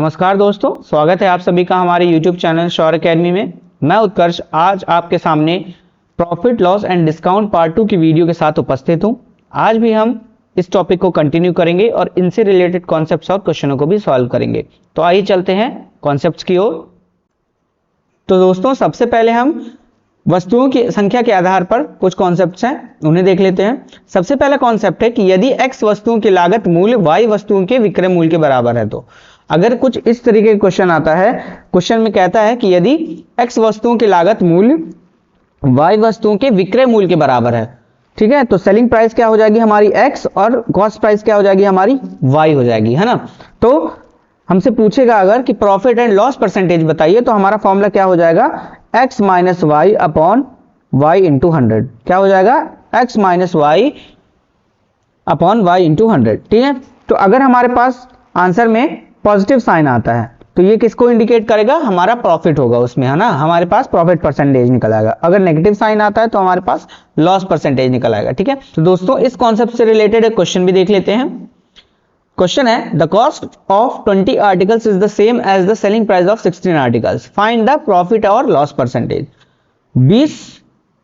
नमस्कार दोस्तों, स्वागत है आप सभी का हमारे YouTube चैनल श्योर एकेडमी में। मैं उत्कर्ष आज आपके सामने profit loss and discount part 2 की वीडियो के साथ उपस्थित हूं। आज भी हम इस टॉपिक को कंटिन्यू करेंगे और इनसे रिलेटेड कॉन्सेप्ट्स और क्वेश्चनों को भी सॉल्व करेंगे। तो आइए चलते हैं कॉन्सेप्ट्स की ओर। तो दोस्तों, सबसे पहले हम वस्तुओं की संख्या के आधार पर कुछ कॉन्सेप्ट्स हैं, उन्हें देख लेते हैं। सबसे पहला कॉन्सेप्ट है कि यदि x वस्तुओं की लागत मूल्य y वस्तुओं के विक्रय मूल्य के बराबर है तो अगर कुछ इस तरीके का क्वेश्चन आता है, क्वेश्चन में कहता है कि यदि x वस्तुओं की लागत मूल्य y वस्तुओं के विक्रय मूल्य के बराबर है, ठीक है, तो सेलिंग प्राइस क्या हो जाएगी हमारी x और कॉस्ट प्राइस क्या हो जाएगी हमारी y हो जाएगी, है ना। तो हमसे पूछेगा अगर कि प्रॉफिट एंड लॉस परसेंटेज बताइए, तो हमारा फॉर्मूला क्या हो जाएगा x minus Y upon Y into 100। क्या हो जाएगा x minus Y upon Y into 100, ठीक है। तो अगर हमारे पास आंसर में पॉजिटिव साइन आता है तो ये किसको इंडिकेट करेगा, हमारा प्रॉफिट होगा उसमें, है ना, हमारे पास प्रॉफिट परसेंटेज निकल आएगा। अगर नेगेटिव साइन आता है तो हमारे पास लॉस परसेंटेज निकल आएगा, ठीक है। तो दोस्तों, इस कॉन्सेप्ट से रिलेटेड एक क्वेश्चन भी देख लेते हैं। क्वेश्चन है the cost of 20 articles is the same as the selling price of 16 articles, find the profit और लॉस परसेंटेज। 20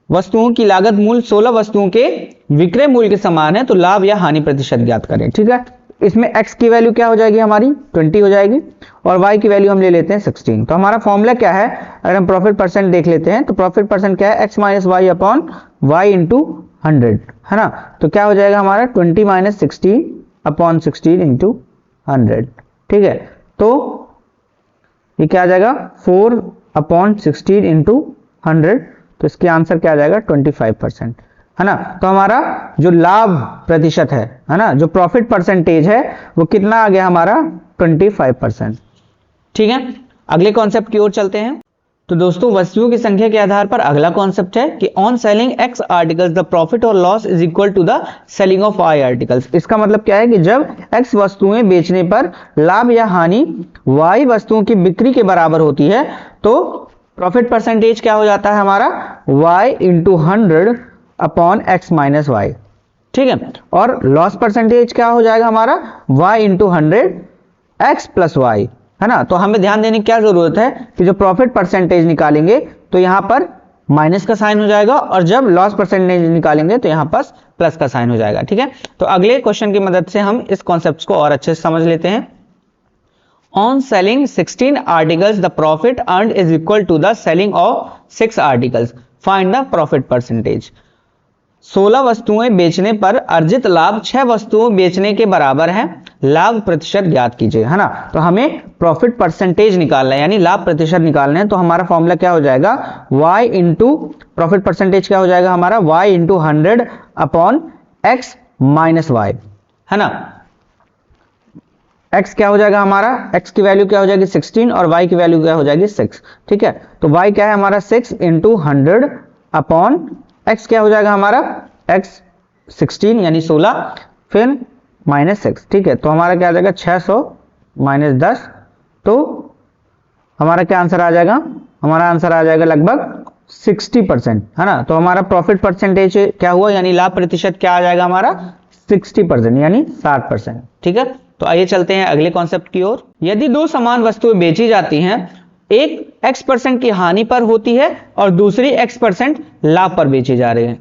वस्तुओं की लागत मूल्य 16 वस्तुओं के विक्रय मूल्य के समान है, तो लाभ या हानि प्रतिशत ज्ञात करें, ठीक है। इसमें x की वैल्यू क्या हो जाएगी हमारी 20 हो जाएगी और y की वैल्यू हम ले लेते हैं 16। तो हमारा फॉर्मूला क्या है, अगर हम प्रॉफिट परसेंट देख लेते हैं तो प्रॉफिट परसेंट क्या है x minus Y upon Y into 100, है ना। तो क्या हो जाएगा हमारा 20 माइनस 16 अपॉन 16 इंटू 100, ठीक है। तो ये क्या आ जाएगा 4 अपॉन 16 इंटू 100, तो इसके आंसर क्या आ जाएगा 25%, है ना। तो हमारा जो लाभ प्रतिशत है ना, जो प्रॉफिट परसेंटेज है वो कितना आ गया हमारा 25%, ठीक है। अगले कॉन्सेप्ट की ओर चलते हैं। तो दोस्तों, वस्तुओं की संख्या के आधार पर अगला कॉन्सेप्ट है कि on selling x articles the profit और loss is equal to the selling of y articles. इसका मतलब क्या है कि जब x वस्तुएं बेचने पर लाभ या हानि y वस्तुओं की बिक्री के बराबर होती है तो प्रॉफिट परसेंटेज क्या हो जाता है हमारा y into 100 upon x minus Y, ठीक है। और लॉस परसेंटेज क्या हो जाएगा हमारा y into 100 x plus Y, है ना। तो हमें ध्यान देने की क्या जरूरत है कि जो प्रॉफिट परसेंटेज निकालेंगे तो यहां पर माइनस का साइन हो जाएगा और जब लॉस परसेंटेज निकालेंगे तो यहां पर प्लस का साइन हो जाएगा, ठीक है। तो अगले क्वेश्चन की मदद से हम इस कॉन्सेप्ट को और अच्छे से समझ लेते हैं। On selling 16 articles the profit earned is equal to the selling of 6 articles, find the profit percentage. 16 वस्तुएं बेचने पर अर्जित लाभ 6 वस्तुओं बेचने के बराबर है, लाभ प्रतिशत ज्ञात कीजिए, है ना। तो हमें प्रॉफिट परसेंटेज निकालना है, यानी लाभ प्रतिशत निकालना है। तो हमारा फॉर्मूला क्या हो जाएगा y इंटू प्रॉफिट परसेंटेज क्या हो जाएगा हमारा y into 100 upon x minus Y, है ना। x क्या हो जाएगा हमारा, x की वैल्यू क्या हो जाएगी 16 और y की वैल्यू क्या हो जाएगी 6, ठीक है। तो y क्या है हमारा 6 इंटू 100 अपॉन x क्या हो जाएगा हमारा x 16 यानी 16 फिर माइनस 6, ठीक है। तो हमारा क्या आ जाएगा 600 माइनस 10, तो हमारा क्या आंसर आ जाएगा, हमारा आंसर आ जाएगा लगभग 60%, है ना। तो हमारा प्रॉफिट परसेंटेज क्या हुआ, यानी लाभ प्रतिशत क्या आ जाएगा हमारा 60% यानी 60%, ठीक है। तो आइए चलते हैं अगले कॉन्सेप्ट की ओर। यदि दो समान वस्तुएं बेची जाती हैं, एक x% की हानि पर होती है और दूसरी x% लाभ पर बेची जा रही है,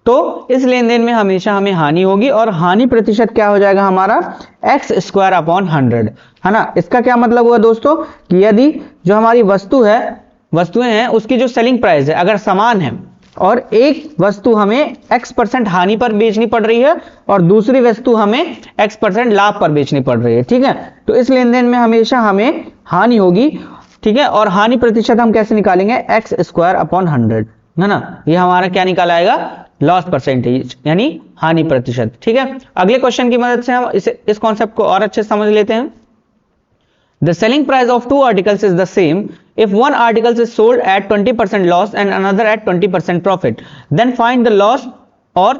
तो इस लेन देन में हमेशा हमें हानि होगी और हानि प्रतिशत क्या हो जाएगा हमारा x स्क्वायर अपॉन 100, है ना। इसका क्या मतलब हुआ दोस्तों कि यदि जो हमारी वस्तुएं हैं उसकी जो सेलिंग प्राइस है अगर समान है और एक वस्तु हमें x% हानि पर बेचनी पड़ रही है और दूसरी वस्तु हमें x% लाभ पर बेचनी पड़ रही है, ठीक है, तो इस लेन देन में हमेशा हमें हानि होगी, ठीक है। और हानि प्रतिशत हम कैसे निकालेंगे x स्क्वायर अपॉन 100, है ना। ये हमारा क्या निकाल आएगा लॉस परसेंटेज यानी हानि प्रतिशत, ठीक है। अगले क्वेश्चन की मदद से हम इस कॉन्सेप्ट को और अच्छे से समझ लेते हैं। The selling price of 2 articles is the same if one article is sold at 20% loss and another at 20% profit, then find the loss or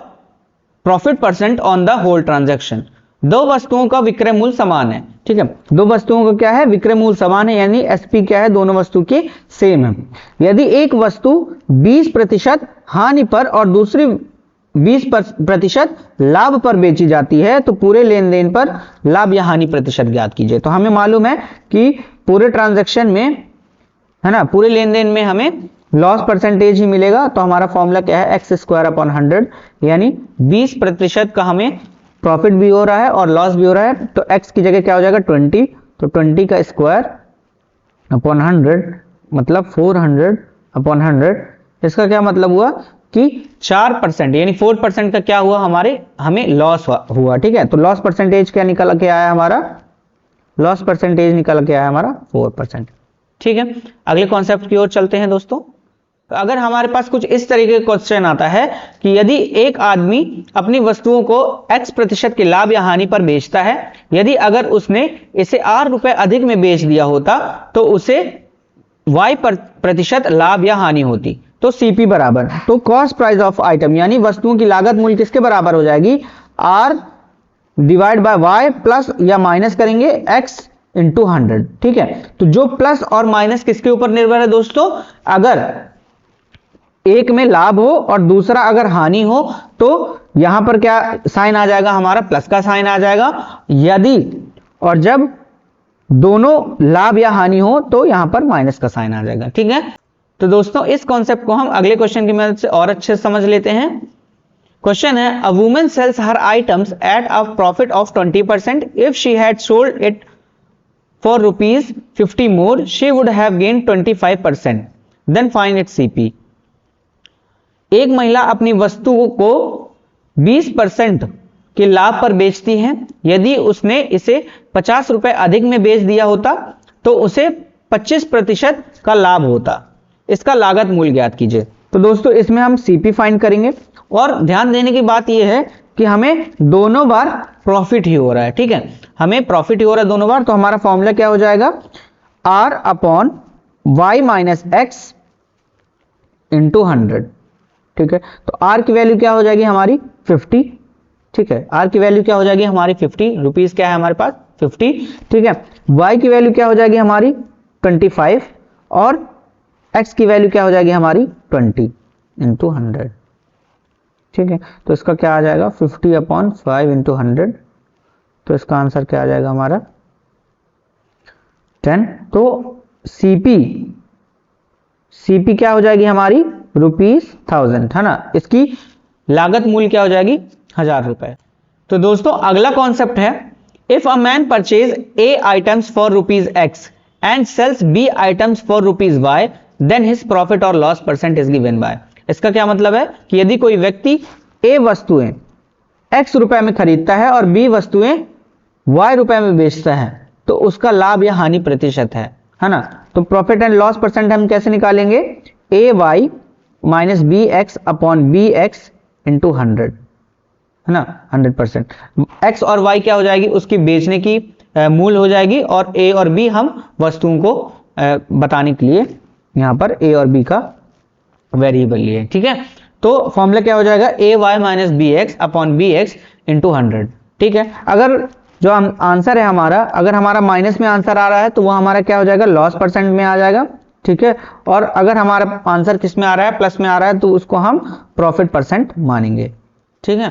profit percent on the whole transaction। दो वस्तुओं का विक्रय मूल्य समान है, ठीक है, दो वस्तुओं का क्या है विक्रय मूल्य समान है यानी एसपी क्या है दोनों वस्तु के सेम है। यदि एक वस्तु 20% हानि पर और दूसरी 20% लाभ पर बेची जाती है तो पूरे लेन देन पर लाभ या हानि प्रतिशत ज्ञात कीजिए। तो हमें मालूम है कि पूरे ट्रांजैक्शन में, है ना, पूरे लेन देन में हमें लॉस परसेंटेज ही मिलेगा। तो हमारा फॉर्मूला क्या है, एक्स स्क्वायर अपॉन 100, यानी 20% का हमें प्रॉफिट भी हो रहा है और लॉस भी हो रहा है। तो एक्स की जगह क्या हो जाएगा 20, तो 20 का स्क्वायर अपॉन 100 मतलब 400 अपॉन 100। इसका क्या मतलब हुआ कि 4% यानी 4% का क्या हुआ, हमें लॉस हुआ। ठीक है, तो लॉस परसेंटेज क्या निकल के आया हमारा, लॉस परसेंटेज निकल के आया हमारा 4%। ठीक है, अगले कॉन्सेप्ट की ओर चलते हैं दोस्तों। तो अगर हमारे पास कुछ इस तरीके का क्वेश्चन आता है कि यदि एक आदमी अपनी वस्तुओं को x% के लाभ या हानि पर बेचता है, यदि अगर उसने इसे ₹8 अधिक में बेच दिया होता तो उसे y% लाभ या हानि होती। तो CP बराबर, तो कॉस्ट प्राइस ऑफ आइटम यानी वस्तुओं की लागत मूल्य किसके बराबर हो जाएगी, R divide by y plus या माइनस करेंगे x इंटू 100। ठीक है, तो जो प्लस और माइनस किसके ऊपर निर्भर है दोस्तों, अगर एक में लाभ हो और दूसरा अगर हानि हो तो यहां पर क्या साइन आ जाएगा, हमारा प्लस का साइन आ जाएगा। यदि और जब दोनों लाभ या हानि हो तो यहां पर माइनस का साइन आ जाएगा। ठीक है, तो दोस्तों इस कॉन्सेप्ट को हम अगले क्वेश्चन की मदद से और अच्छे से समझ लेते हैं। क्वेश्चन है, a woman sells her items at a profit of 20%। If she had sold it for ₹50 more she would have gain 25%, then find its CP। एक महिला अपनी वस्तु को 20% के लाभ पर बेचती है, यदि उसने इसे ₹50 अधिक में बेच दिया होता तो उसे 25% का लाभ होता। इसका लागत मूल्य ज्ञात कीजिए। तो दोस्तों इसमें हम CP फाइंड करेंगे और ध्यान देने की बात यह है कि हमें दोनों बार प्रॉफिट ही हो रहा है। ठीक है, हमें प्रॉफिट ही हो रहा है दोनों बार। तो हमारा फॉर्मूला क्या हो जाएगा, R upon y minus x into 100। ठीक है, तो R की वैल्यू क्या हो जाएगी हमारी 50। ठीक है, R की वैल्यू क्या हो जाएगी हमारी 50, रुपीस क्या है हमारे पास 50। ठीक है, Y की वैल्यू क्या हो जाएगी हमारी 25 और X की वैल्यू क्या हो जाएगी हमारी 20 इंटू 100। ठीक है, तो इसका क्या आ जाएगा 50 अपॉन 5 इंटू 100। तो इसका आंसर क्या आ जाएगा हमारा 10। तो CP क्या हो जाएगी हमारी ₹1000, है ना। इसकी लागत मूल्य क्या हो जाएगी ₹1000। तो दोस्तों अगला कॉन्सेप्ट है, if a man purchase A items for ₹X and sells B items for ₹Y, then his profit और loss percent is given by. इसका क्या मतलब है कि यदि कोई व्यक्ति A वस्तुएं X रुपए में खरीदता है और B वस्तुएं Y रुपए में बेचता है तो उसका लाभ या हानि प्रतिशत है ना। तो प्रॉफिट एंड लॉस परसेंट हम कैसे निकालेंगे, AY minus BX upon BX into 100, है ना, 100%। X और Y क्या हो जाएगी, उसकी बेचने की मूल्य हो जाएगी और A और B हम वस्तुओं को बताने के लिए यहां पर A और B का वेरिएबल लिए। ठीक है, तो फॉर्मूला क्या हो जाएगा, AY minus BX upon BX into 100। ठीक है, अगर जो आंसर है हमारा, अगर हमारा माइनस में आंसर आ रहा है तो वो हमारा क्या हो जाएगा, लॉस परसेंट में आ जाएगा। ठीक है, और अगर हमारा आंसर किस में आ रहा है, प्लस में आ रहा है, तो उसको हम प्रॉफिट परसेंट मानेंगे। ठीक है,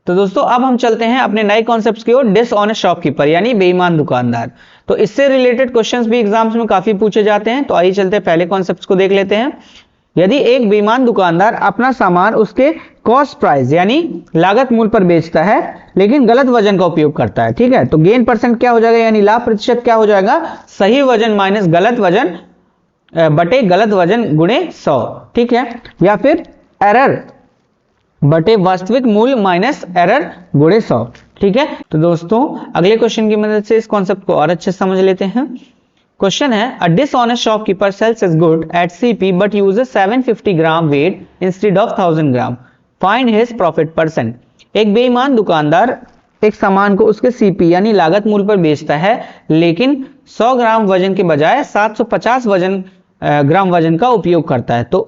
तो दोस्तों अब हम चलते हैं अपने नए कॉन्सेप्ट्स की ओर, डिसऑनेस्ट शॉपकीपर यानी बेईमान दुकानदार। तो इससे रिलेटेड क्वेश्चंस भी एग्जाम्स में काफी पूछे जाते हैं। तो आइए चलते हैं पहले कॉन्सेप्ट्स को देख लेते हैं। यदि एक बेईमान दुकानदार अपना सामान उसके कॉस्ट प्राइस यानी लागत मूल्य पर बेचता है लेकिन गलत वजन का उपयोग करता है, ठीक है, तो गेन परसेंट क्या हो जाएगा यानी लाभ प्रतिशत क्या हो जाएगा, सही वजन माइनस गलत वजन बटे गलत वजन गुणे 100। ठीक है, या फिर एरर बटे वास्तविक मूल्य माइनस एरर गुणे 100। ठीक है, तो दोस्तों अगले क्वेश्चन की मदद से इस कॉन्सेप्ट को और अच्छे से समझ लेते हैं। क्वेश्चन है, a dishonest shopkeeper sells his good at CP but uses 750 gram weight instead of 1000 gram, find his profit percent. एक बेईमान दुकानदार एक सामान को उसके CP यानी लागत मूल्य पर बेचता है लेकिन 100 ग्राम वजन के बजाय 750 ग्राम वजन का उपयोग करता है। तो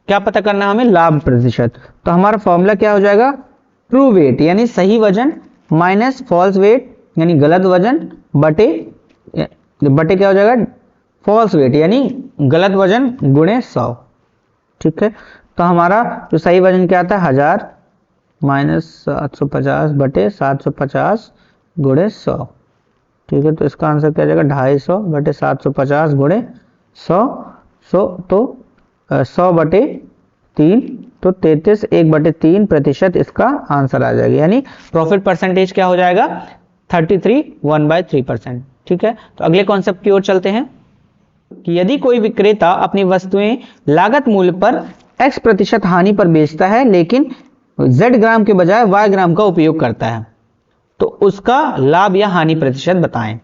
क्या पता करना हमें, लाभ प्रतिशत। तो हमारा फॉर्मूला क्या हो जाएगा, ट्रू वेट यानी सही वजन माइनस फॉल्स वेट यानी गलत वजन बटे क्या हो जाएगा, फॉल्स वेट यानी गलत वजन गुणे 100। ठीक है, तो हमारा जो सही वजन क्या आता है 1000 -750 बटे 750 गुणे 100। ठीक है, तो इसका आंसर क्या जाएगा 250 बटे 750 गुणे 100 तो 100 बटे 3 तो 33 1/3% इसका आंसर आ जाएगा, यानी प्रॉफिट परसेंटेज क्या हो जाएगा 33 1/3%। ठीक है, तो अगले कॉन्सेप्ट की ओर चलते हैं कि यदि कोई विक्रेता अपनी वस्तुएं लागत मूल्य पर x% हानि पर बेचता है लेकिन z ग्राम के बजाय y ग्राम का उपयोग करता है तो उसका लाभ या हानि प्रतिशत बताएं।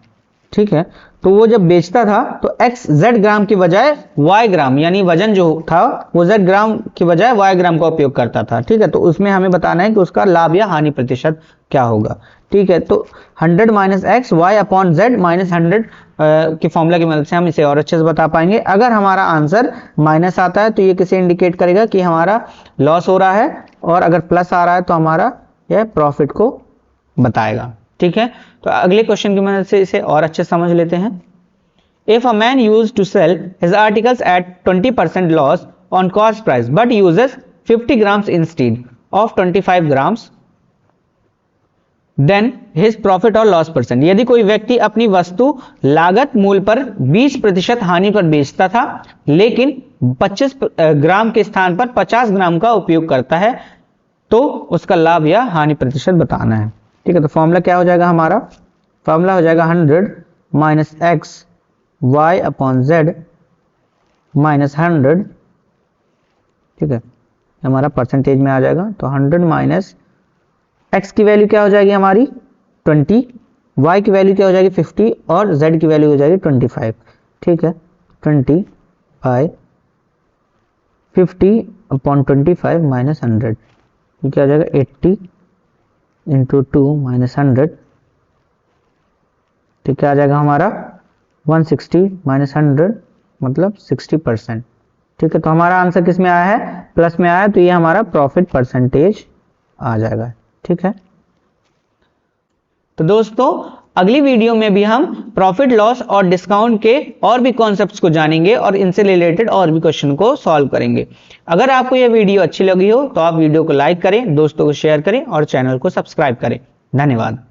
ठीक है, तो वो जब बेचता था तो z ग्राम के बजाय y ग्राम, यानी वजन जो था वो z ग्राम के बजाय y ग्राम का उपयोग करता था। ठीक है, तो उसमें हमें बताना है कि उसका लाभ या हानि प्रतिशत क्या होगा। ठीक है, तो 100 minus X Y upon Z minus 100 के फॉर्मूला की मदद से हम इसे और अच्छे से बता पाएंगे। अगर हमारा आंसर माइनस आता है तो ये किसे इंडिकेट करेगा कि हमारा लॉस हो रहा है, और अगर प्लस आ रहा है तो हमारा यह प्रॉफिट को बताएगा। ठीक है, तो अगले क्वेश्चन की मदद से इसे और अच्छे समझ लेते हैं। If a man used to sell his articles at 20% loss on cost price but uses 50 grams instead of 25 grams then his profit और लॉस परसेंट। यदि कोई व्यक्ति अपनी वस्तु लागत मूल्य पर 20% हानि पर बेचता था लेकिन 25 ग्राम के स्थान पर 50 ग्राम का उपयोग करता है तो उसका लाभ या हानि प्रतिशत बताना है। ठीक है, तो फॉर्मूला क्या हो जाएगा हमारा, फॉर्मूला हो जाएगा 100 minus X Y upon Z minus 100। ठीक है, हमारा परसेंटेज में आ जाएगा, तो 100 माइनस x की वैल्यू क्या हो जाएगी हमारी 20, y की वैल्यू क्या हो जाएगी 50 और z की वैल्यू हो जाएगी 25। ठीक है, 20 बाय 50 अपॉन 25 माइनस 100, ये क्या हो जाएगा 80 इंटू 2 माइनस 100। ठीक है, आ जाएगा हमारा 160 माइनस 100 मतलब 60%। ठीक है, तो हमारा आंसर किस में आया है, प्लस में आया है, तो ये हमारा प्रॉफिट परसेंटेज आ जाएगा। ठीक है, तो दोस्तों अगली वीडियो में भी हम प्रॉफिट लॉस और डिस्काउंट के और भी कॉन्सेप्ट्स को जानेंगे और इनसे रिलेटेड और भी क्वेश्चन को सॉल्व करेंगे। अगर आपको यह वीडियो अच्छी लगी हो तो आप वीडियो को लाइक करें, दोस्तों को शेयर करें और चैनल को सब्सक्राइब करें। धन्यवाद।